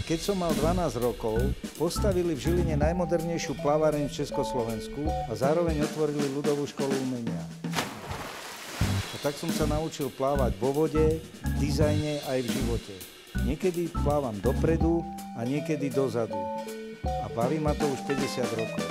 Keď som mal 12 rokov, postavili v Žiline najmodernejšiu plaváreň v Československu a zároveň otvorili ľudovú školu umenia. A tak som sa naučil plávať vo vode, v dizajne aj v živote. Niekedy plávam dopredu a niekedy dozadu. A baví ma to už 50 rokov.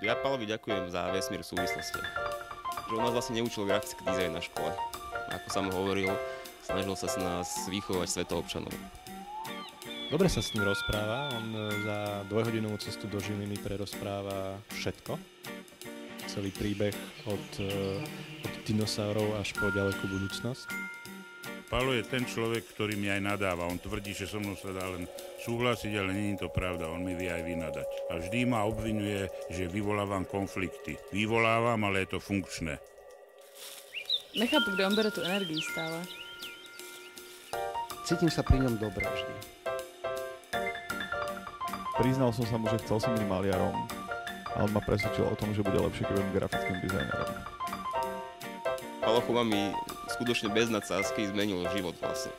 Ja Pálovi ďakujem za vesmír v súvislosti. Že on nás vlastne neučil grafický dizajn na škole. Ako som hovoril, snažil sa s nás vychovať svetoobčanov. Dobre sa s ním rozpráva, on za dvojhodinovú cestu do Žiliny prerozpráva všetko. Celý príbeh od dinosaurov až po ďalekú budúcnosť. Pálo je ten človek, ktorý mi aj nadáva. On tvrdí, že so mnou sa dá len súhlasiť, ale nie je to pravda. On mi vie aj vynadať. A vždy ma obvinuje, že vyvolávam konflikty. Vyvolávam, ale je to funkčné. Nechápu, kde on bere tú energiu stále. Cítim sa pri ňom dobre vždy. Priznal som sa mu, že chcel som byť maliarom. A on ma presvedčil o tom, že bude lepšie, keď budem grafickým dizajnerom. Pálo Chuba mi skutočne bez nadsázky zmenil život vlastne.